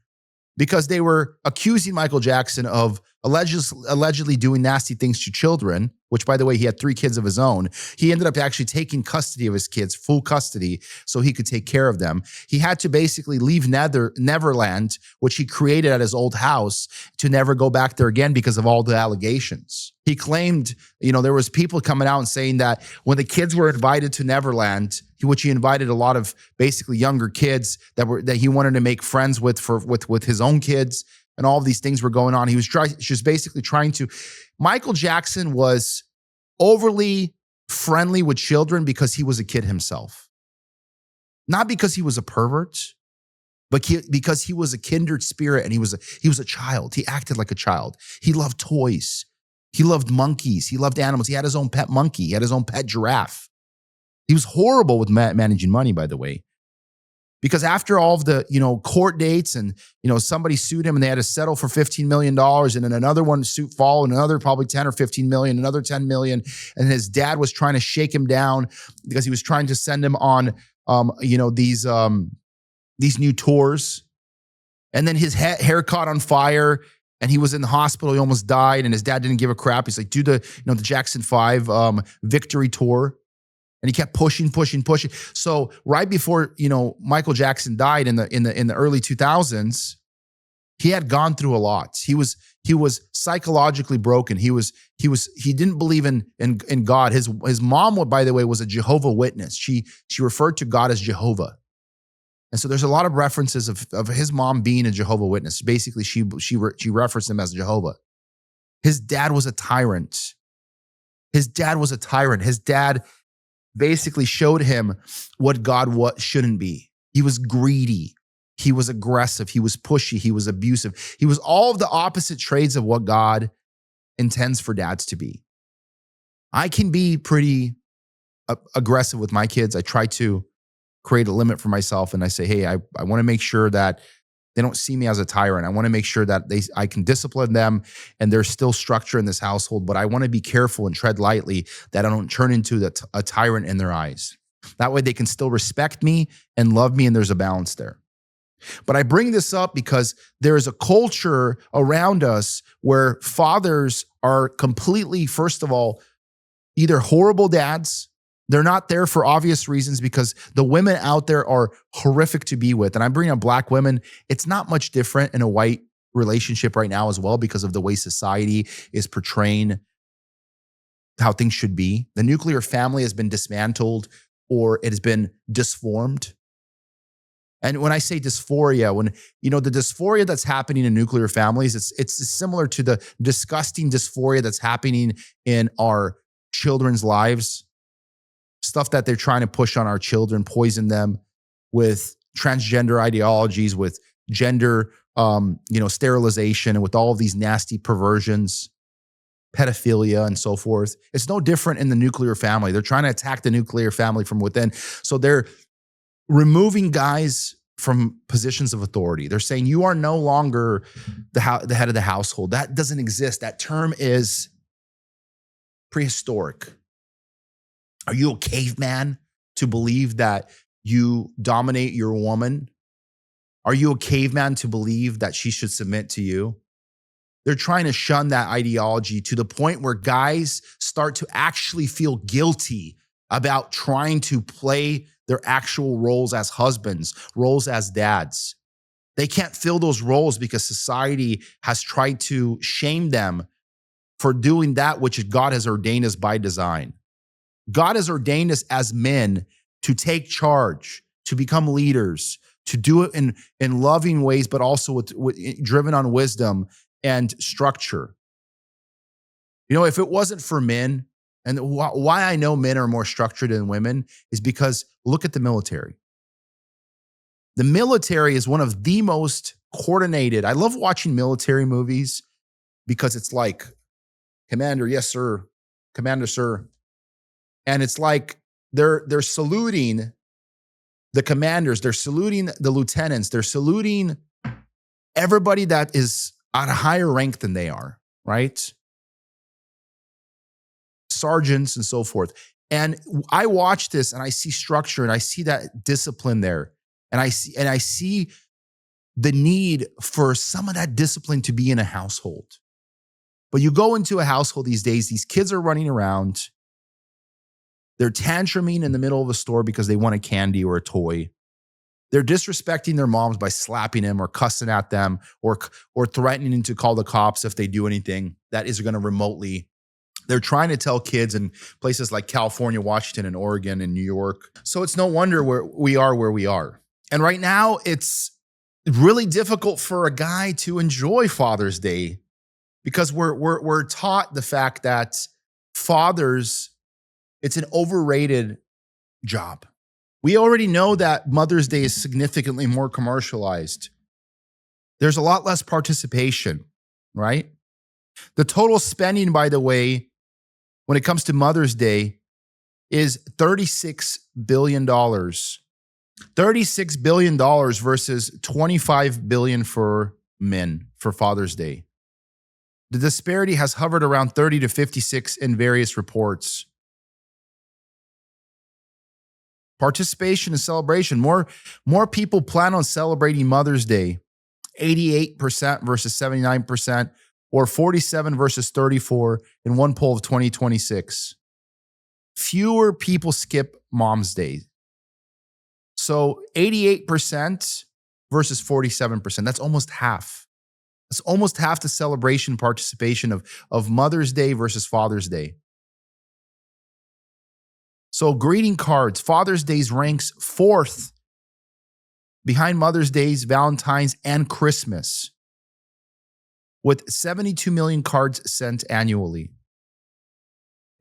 Because they were accusing Michael Jackson of allegedly doing nasty things to children, which, by the way, he had 3 kids of his own. He ended up actually taking custody of his kids, full custody, so he could take care of them. He had to basically leave Neverland, which he created at his old house, to never go back there again because of all the allegations. He claimed, there was people coming out and saying that when the kids were invited to Neverland, which he invited a lot of basically younger kids that he wanted to make friends with his own kids, and all of these things were going on. He was just basically trying to. Michael Jackson was overly friendly with children because he was a kid himself, not because he was a pervert, but because he was a kindred spirit and he was a child. He acted like a child. He loved toys. He loved monkeys. He loved animals. He had his own pet monkey. He had his own pet giraffe. He was horrible with managing money, by the way, Because after all of the, court dates and, somebody sued him and they had to settle for $15 million and then another one suit followed, another probably 10 or 15 million, another 10 million. And his dad was trying to shake him down because he was trying to send him on, these new tours. And then his hair caught on fire and he was in the hospital. He almost died and his dad didn't give a crap. He's like, do the Jackson 5 victory tour. And he kept pushing. So right before, Michael Jackson died in the early 2000s, he had gone through a lot. He was psychologically broken. He didn't believe in God. His mom, by the way, was a Jehovah Witness. She referred to God as Jehovah. And so there's a lot of references of his mom being a Jehovah Witness. Basically, she referenced him as Jehovah. His dad was a tyrant. His dad basically showed him what God shouldn't be. He was greedy. He was aggressive. He was pushy. He was abusive. He was all of the opposite traits of what God intends for dads to be. I can be pretty aggressive with my kids. I try to create a limit for myself and I say, hey, I want to make sure that they don't see me as a tyrant. I want to make sure that I can discipline them and there's still structure in this household, but I want to be careful and tread lightly that I don't turn into a tyrant in their eyes. That way they can still respect me and love me and there's a balance there. But I bring this up because there is a culture around us where fathers are completely, first of all, either horrible dads. They're not there for obvious reasons because the women out there are horrific to be with. And I'm bringing up black women. It's not much different in a white relationship right now as well because of the way society is portraying how things should be. The nuclear family has been dismantled or it has been disformed. And when I say dysphoria, the dysphoria that's happening in nuclear families, it's similar to the disgusting dysphoria that's happening in our children's lives. Stuff that they're trying to push on our children, poison them with transgender ideologies, with gender, sterilization, and with all of these nasty perversions, pedophilia, and so forth. It's no different in the nuclear family. They're trying to attack the nuclear family from within. So they're removing guys from positions of authority. They're saying you are no longer the head of the household. That doesn't exist. That term is prehistoric. Are you a caveman to believe that you dominate your woman? Are you a caveman to believe that she should submit to you? They're trying to shun that ideology to the point where guys start to actually feel guilty about trying to play their actual roles as husbands, roles as dads. They can't fill those roles because society has tried to shame them for doing that which God has ordained us by design. God has ordained us as men to take charge, to become leaders, to do it in loving ways, but also with driven on wisdom and structure. If it wasn't for men, and why I know men are more structured than women is because look at the military. The military is one of the most coordinated. I love watching military movies because it's like, Commander, yes, sir. Commander, sir. And it's like they're saluting the commanders, they're saluting the lieutenants, they're saluting everybody that is at a higher rank than they are, right? Sergeants and so forth. And I watch this and I see structure and I see that discipline there. And I see the need for some of that discipline to be in a household. But you go into a household these days, these kids are running around. They're tantruming in the middle of a store because they want a candy or a toy. They're disrespecting their moms by slapping them or cussing at them or threatening to call the cops if they do anything that is going to remotely. They're trying to tell kids in places like California, Washington, and Oregon, and New York. So it's no wonder where we are. And right now, it's really difficult for a guy to enjoy Father's Day because we're taught the fact that fathers, it's an overrated job. We already know that Mother's Day is significantly more commercialized. There's a lot less participation, right? The total spending, by the way, when it comes to Mother's Day is $36 billion $36 billion versus $25 billion for men for Father's Day. The disparity has hovered around 30 to 56 in various reports. Participation and celebration. More people plan on celebrating Mother's Day. 88% versus 79%, or 47 versus 34 in one poll of 2026. Fewer people skip Mom's Day. So 88% versus 47%. That's almost half. That's almost half the celebration participation of Mother's Day versus Father's Day. So greeting cards, Father's Day ranks fourth behind Mother's Day, Valentine's, and Christmas, with 72 million cards sent annually.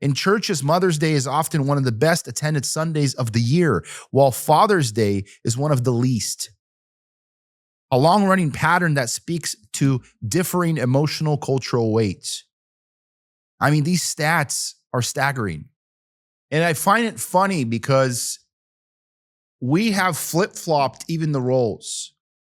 In churches, Mother's Day is often one of the best attended Sundays of the year, while Father's Day is one of the least. A long-running pattern that speaks to differing emotional cultural weights. I mean, these stats are staggering. And I find it funny because we have flip-flopped even the roles,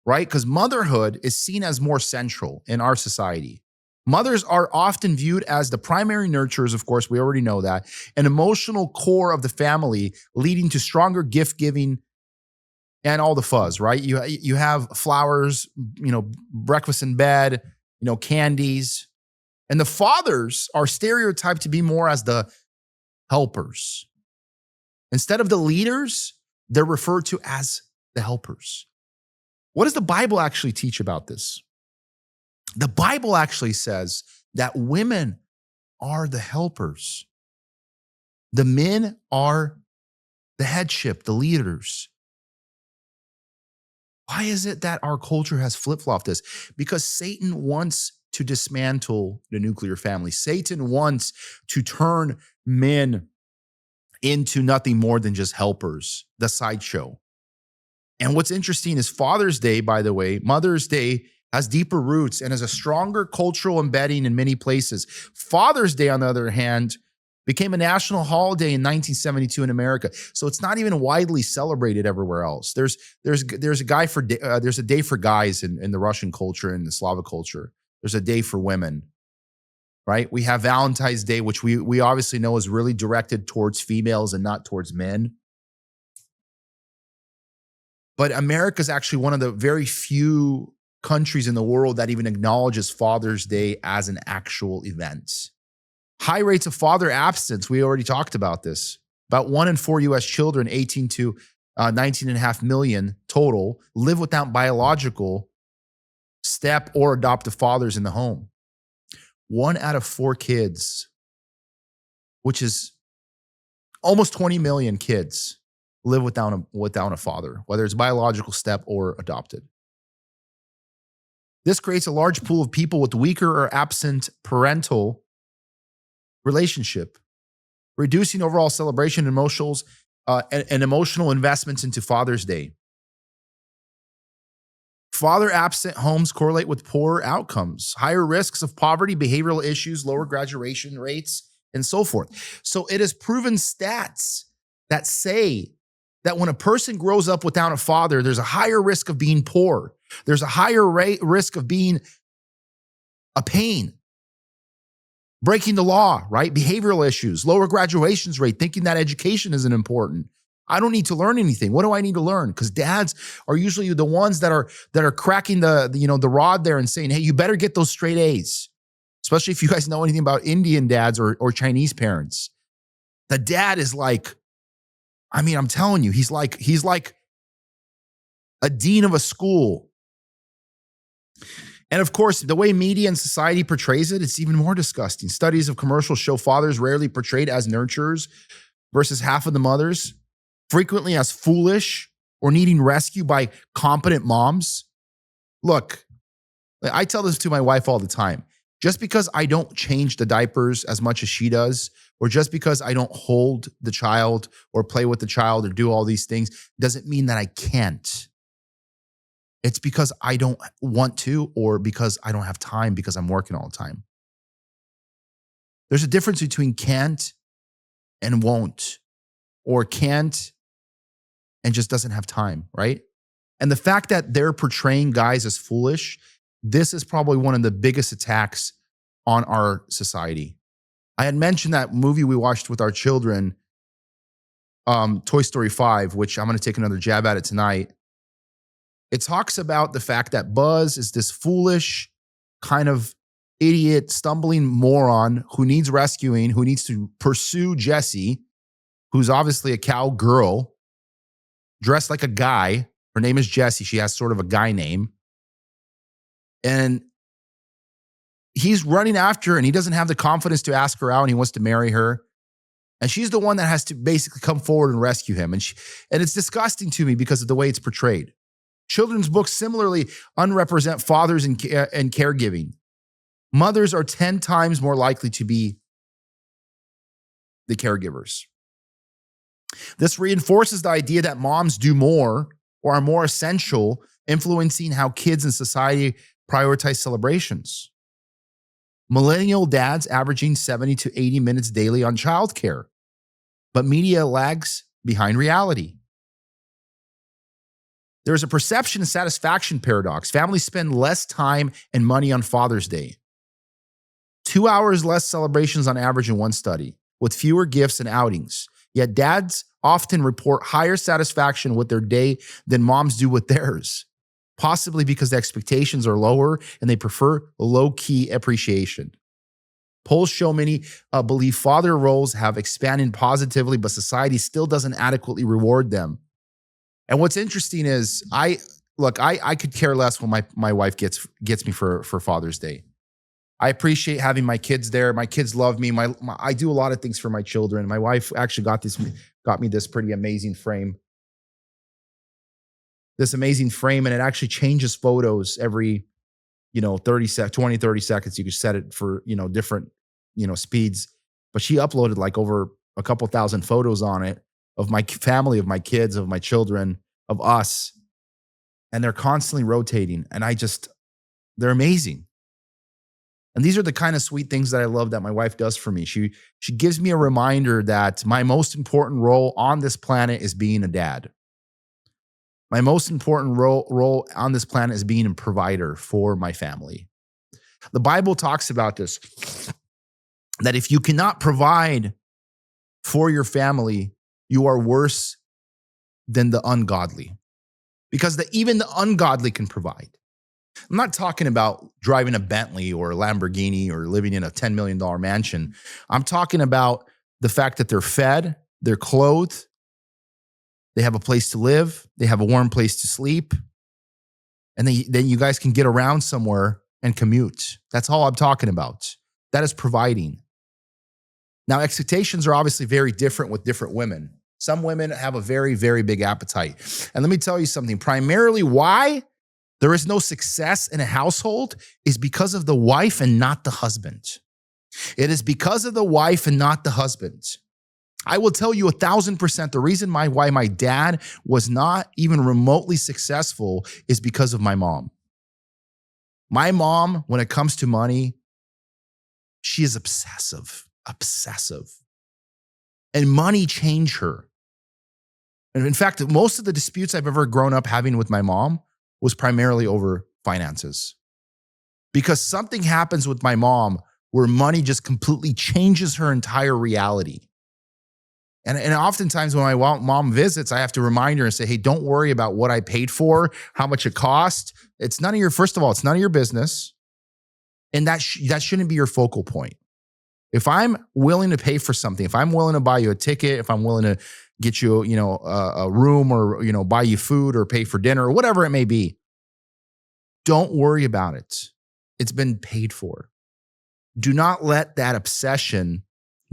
right? Because motherhood is seen as more central in our society. Mothers are often viewed as the primary nurturers, of course, we already know that, an emotional core of the family, leading to stronger gift giving and all the fuzz, right? You have flowers, breakfast in bed, candies. And the fathers are stereotyped to be more as the helpers. Instead of the leaders, they're referred to as the helpers. What does the Bible actually teach about this? The Bible actually says that women are the helpers. The men are the headship, the leaders. Why is it that our culture has flip-flopped this? Because Satan wants to dismantle the nuclear family. Satan wants to turn men into nothing more than just helpers, the sideshow. And what's interesting is Father's Day, by the way, Mother's Day has deeper roots and has a stronger cultural embedding in many places. Father's Day, on the other hand, became a national holiday in 1972 in America. So it's not even widely celebrated everywhere else. There's a day for guys in the Russian culture and the Slavic culture. There's a day for women, right? We have Valentine's Day, which we obviously know is really directed towards females and not towards men. But America is actually one of the very few countries in the world that even acknowledges Father's Day as an actual event. High rates of father absence. We already talked about this. About 1 in 4 U.S. children, 18 to 19.5 million total, live without biological step or adoptive fathers in the home. 1 out of 4 kids, which is almost 20 million kids, live without a father, whether it's biological step or adopted. This creates a large pool of people with weaker or absent parental relationship, reducing overall celebration and emotional investments into Father's Day. Father absent homes correlate with poorer outcomes, higher risks of poverty, behavioral issues, lower graduation rates, and so forth. So it is proven stats that say that when a person grows up without a father, there's a higher risk of being poor. There's a higher risk of being a pain, breaking the law, right? Behavioral issues, lower graduations rate, thinking that education isn't important. I don't need to learn anything. What do I need to learn? Because dads are usually the ones that are cracking the rod there and saying, hey, you better get those straight A's. Especially if you guys know anything about Indian dads or Chinese parents. The dad is like, I'm telling you, he's like a dean of a school. And of course, the way media and society portrays it, it's even more disgusting. Studies of commercials show fathers rarely portrayed as nurturers versus half of the mothers, frequently as foolish or needing rescue by competent moms. Look, I tell this to my wife all the time. Just because I don't change the diapers as much as she does, or just because I don't hold the child or play with the child or do all these things, doesn't mean that I can't. It's because I don't want to, or because I don't have time because I'm working all the time. There's a difference between can't and won't, or can't and just doesn't have time, right? And the fact that they're portraying guys as foolish, this is probably one of the biggest attacks on our society. I had mentioned that movie we watched with our children, Toy Story 5, which I'm going to take another jab at it tonight. It talks about the fact that Buzz is this foolish kind of idiot, stumbling moron who needs rescuing, who needs to pursue Jessie, who's obviously a cowgirl, dressed like a guy. Her name is Jessie. She has sort of a guy name. And he's running after her and he doesn't have the confidence to ask her out and he wants to marry her. And she's the one that has to basically come forward and rescue him. And it's disgusting to me because of the way it's portrayed. Children's books similarly unrepresent fathers and caregiving. Mothers are 10 times more likely to be the caregivers. This reinforces the idea that moms do more or are more essential, influencing how kids in society prioritize celebrations. Millennial dads averaging 70 to 80 minutes daily on childcare, but media lags behind reality. There's a perception and satisfaction paradox. Families spend less time and money on Father's Day. 2 hours less celebrations on average in one study, with fewer gifts and outings. Yet dads often report higher satisfaction with their day than moms do with theirs, possibly because the expectations are lower and they prefer low-key appreciation. Polls show many believe father roles have expanded positively, but society still doesn't adequately reward them. And what's interesting is I could care less when my wife gets me for Father's Day. I appreciate having my kids there. My kids love me. I do a lot of things for my children. My wife actually got me this pretty amazing frame. This amazing frame, and it actually changes photos every 20, 30 seconds. You can set it for different speeds. But she uploaded like over a couple thousand photos on it of my family, of my kids, of my children, of us. And they're constantly rotating. And they're amazing. And these are the kind of sweet things that I love that my wife does for me. She gives me a reminder that my most important role on this planet is being a dad. My most important role on this planet is being a provider for my family. The Bible talks about this, that if you cannot provide for your family, you are worse than the ungodly, because even the ungodly can provide. I'm not talking about driving a Bentley or a Lamborghini or living in a $10 million mansion. I'm talking about the fact that they're fed, they're clothed, they have a place to live, they have a warm place to sleep, and then you guys can get around somewhere and commute. That's all I'm talking about. That is providing. Now, expectations are obviously very different with different women. Some women have a very, very big appetite. And let me tell you something, primarily why there is no success in a household is because of the wife and not the husband. It is because of the wife and not the husband. I will tell you 1,000% the reason why my dad was not even remotely successful is because of my mom. My mom, when it comes to money, she is obsessive. And money changed her. And in fact, most of the disputes I've ever grown up having with my mom was primarily over finances. Because something happens with my mom where money just completely changes her entire reality. And oftentimes when my mom visits, I have to remind her and say, hey, don't worry about what I paid for, how much it cost. It's none of your, first of all, it's none of your business. And that shouldn't be your focal point. If I'm willing to pay for something, if I'm willing to buy you a ticket, if I'm willing to get you, a room or, buy you food or pay for dinner or whatever it may be, don't worry about it. It's been paid for. Do not let that obsession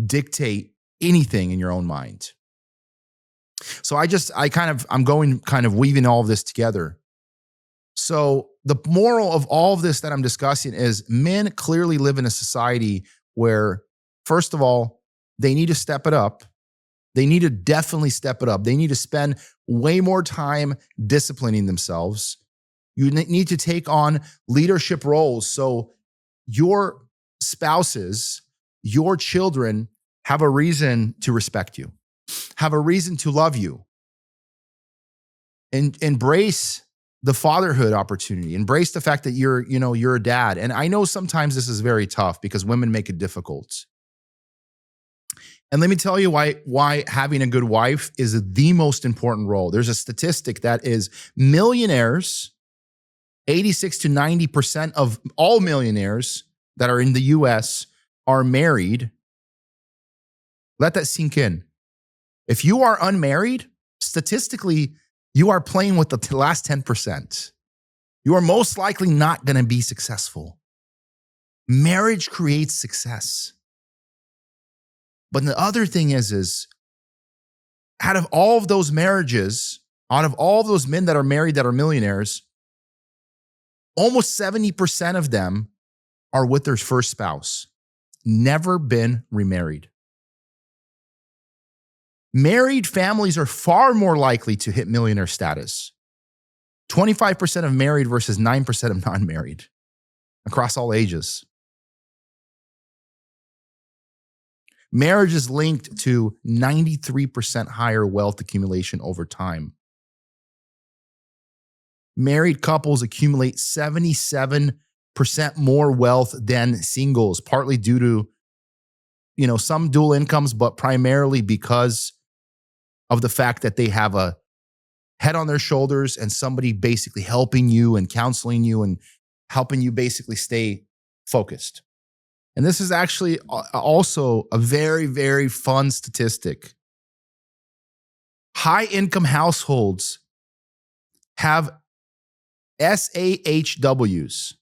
dictate anything in your own mind. So I'm weaving all of this together. So the moral of all of this that I'm discussing is men clearly live in a society where, first of all, they need to step it up. They need to definitely step it up. They need to spend way more time disciplining themselves. You need to take on leadership roles so your spouses, your children have a reason to respect you, have a reason to love you. embrace the fatherhood opportunity. Embrace the fact that you're a dad. And I know sometimes this is very tough because women make it difficult. And let me tell you why having a good wife is the most important role. There's a statistic that is millionaires, 86 to 90% of all millionaires that are in the US are married. Let that sink in. If you are unmarried, statistically, you are playing with the last 10%. You are most likely not going to be successful. Marriage creates success. But the other thing is out of all of those marriages, out of all of those men that are married that are millionaires, almost 70% of them are with their first spouse, never been remarried. Married families are far more likely to hit millionaire status. 25% of married versus 9% of non-married across all ages. Marriage is linked to 93% higher wealth accumulation over time. Married couples accumulate 77% more wealth than singles, partly due to, some dual incomes, but primarily because of the fact that they have a head on their shoulders and somebody basically helping you and counseling you and helping you basically stay focused. And this is actually also a very, very fun statistic. High income households have SAHWs.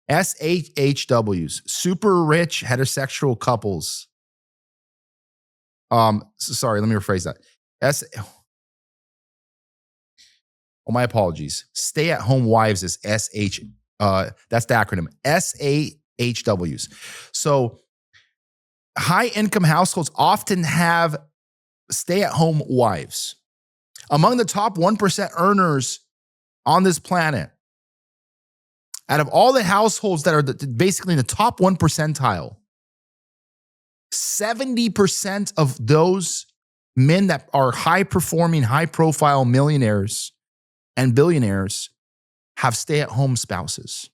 SAHWs, super rich heterosexual couples. Sorry, let me rephrase that. My apologies. Stay at home wives is that's the acronym. SAHWs. So high income households often have stay at home wives. Among the top 1% earners on this planet, out of all the households that are basically in the top 1 percentile, 70% of those men that are high performing, high profile millionaires and billionaires have stay at home spouses.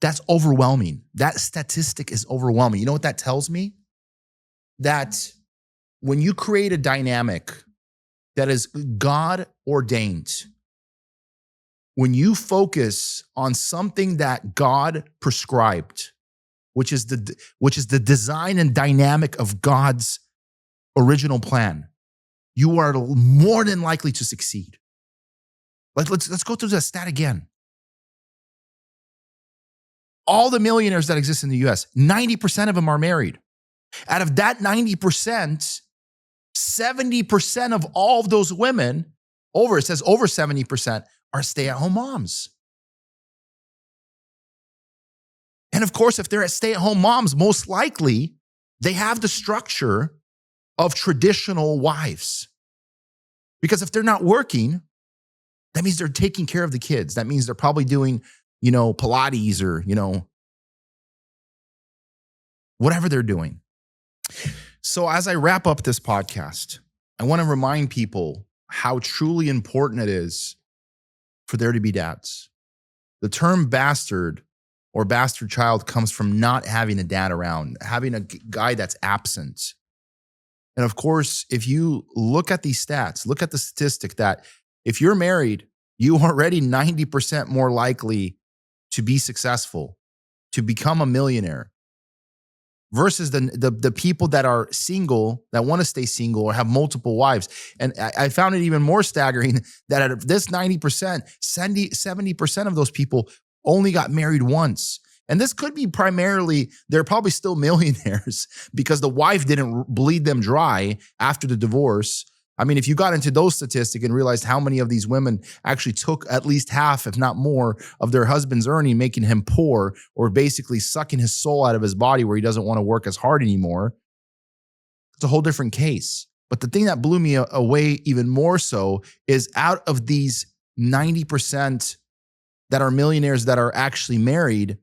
That's overwhelming. That statistic is overwhelming. You know what that tells me? That when you create a dynamic that is God ordained, when you focus on something that God prescribed, which is the design and dynamic of God's original plan, you are more than likely to succeed. Let's go through that stat again. All the millionaires that exist in the US, 90% of them are married. Out of that 90%, 70% of all of those women, over 70%, are stay-at-home moms. And of course, if they're stay-at-home moms, most likely they have the structure of traditional wives. Because if they're not working, that means they're taking care of the kids. That means they're probably doing, Pilates or, whatever they're doing. So as I wrap up this podcast, I want to remind people how truly important it is for there to be dads. The term bastard or bastard child comes from not having a dad around, having a guy that's absent. And of course, if you look at these stats, look at the statistic that if you're married, you are already 90% more likely to be successful, to become a millionaire, versus the people that are single, that want to stay single or have multiple wives. And I found it even more staggering that out of this 90%, 70% of those people only got married once. And this could be primarily, they're probably still millionaires because the wife didn't bleed them dry after the divorce. I mean, if you got into those statistics and realized how many of these women actually took at least half, if not more, of their husband's earning, making him poor or basically sucking his soul out of his body where he doesn't want to work as hard anymore, it's a whole different case. But the thing that blew me away even more so is out of these 90% that are millionaires that are actually married,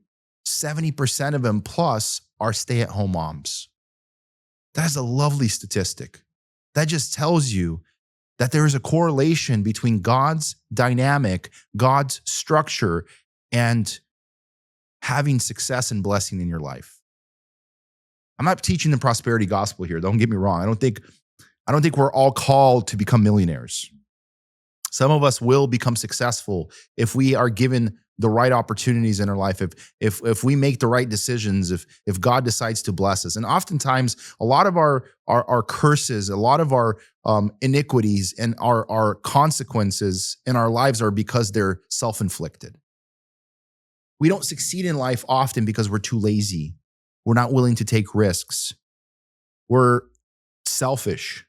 70% of them plus are stay-at-home moms. That is a lovely statistic. That just tells you that there is a correlation between God's dynamic, God's structure, and having success and blessing in your life. I'm not teaching the prosperity gospel here. Don't get me wrong. I don't think we're all called to become millionaires. Some of us will become successful if we are given the right opportunities in our life, if we make the right decisions, if God decides to bless us. And oftentimes, a lot of our curses, a lot of our iniquities and our consequences in our lives are because they're self-inflicted. We don't succeed in life often because we're too lazy. We're not willing to take risks. We're selfish.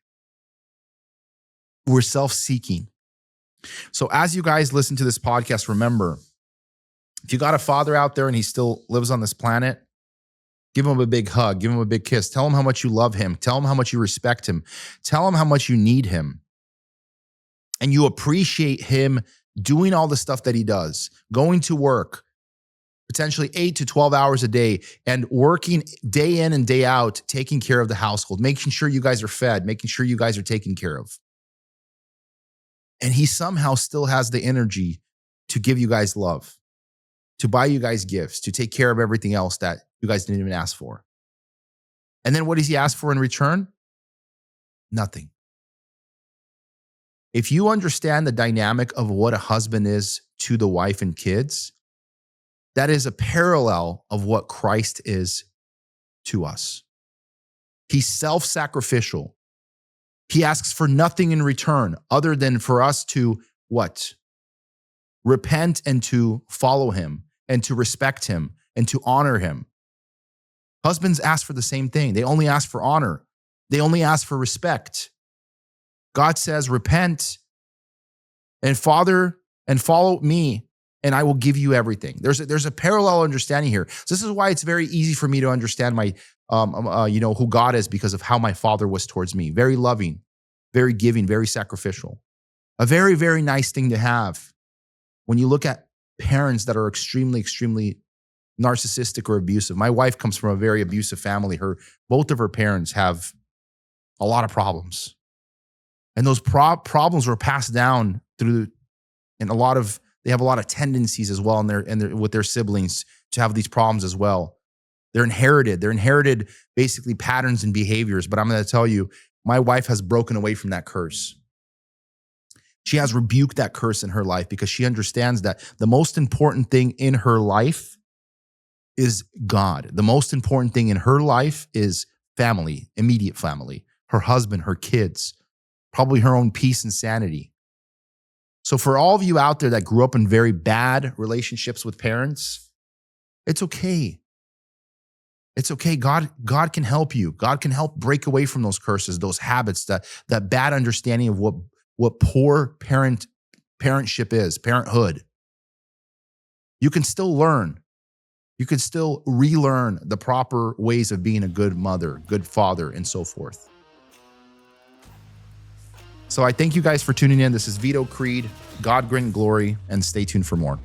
We're self-seeking. So as you guys listen to this podcast, remember, if you got a father out there and he still lives on this planet, give him a big hug, give him a big kiss. Tell him how much you love him. Tell him how much you respect him. Tell him how much you need him. And you appreciate him doing all the stuff that he does, going to work, potentially 8 to 12 hours a day, and working day in and day out, taking care of the household, making sure you guys are fed, making sure you guys are taken care of. And he somehow still has the energy to give you guys love, to buy you guys gifts, to take care of everything else that you guys didn't even ask for. And then what does he ask for in return? Nothing. If you understand the dynamic of what a husband is to the wife and kids, that is a parallel of what Christ is to us. He's self-sacrificial. He asks for nothing in return other than for us to what? Repent and to follow him and to respect him and to honor him. Husbands ask for the same thing. They only ask for honor. They only ask for respect. God says, repent and follow me, and I will give you everything. There's a parallel understanding here. So this is why it's very easy for me to understand my, who God is, because of how my father was towards me. Very loving, very giving, very sacrificial. A very, very nice thing to have when you look at parents that are extremely, extremely narcissistic or abusive. My wife comes from a very abusive family. Both of her parents have a lot of problems. And those problems were passed down through, and they have a lot of tendencies as well with their siblings to have these problems as well. They're inherited basically patterns and behaviors. But I'm going to tell you, my wife has broken away from that curse. She has rebuked that curse in her life because she understands that the most important thing in her life is God. The most important thing in her life is family, immediate family, her husband, her kids, probably her own peace and sanity. So for all of you out there that grew up in very bad relationships with parents, it's okay. It's okay. God can help you. God can help break away from those curses, those habits, that bad understanding of what poor parentship is, parenthood. You can still learn. You can still relearn the proper ways of being a good mother, good father, and so forth. So I thank you guys for tuning in. This is Vito Creed. God grant glory, and stay tuned for more.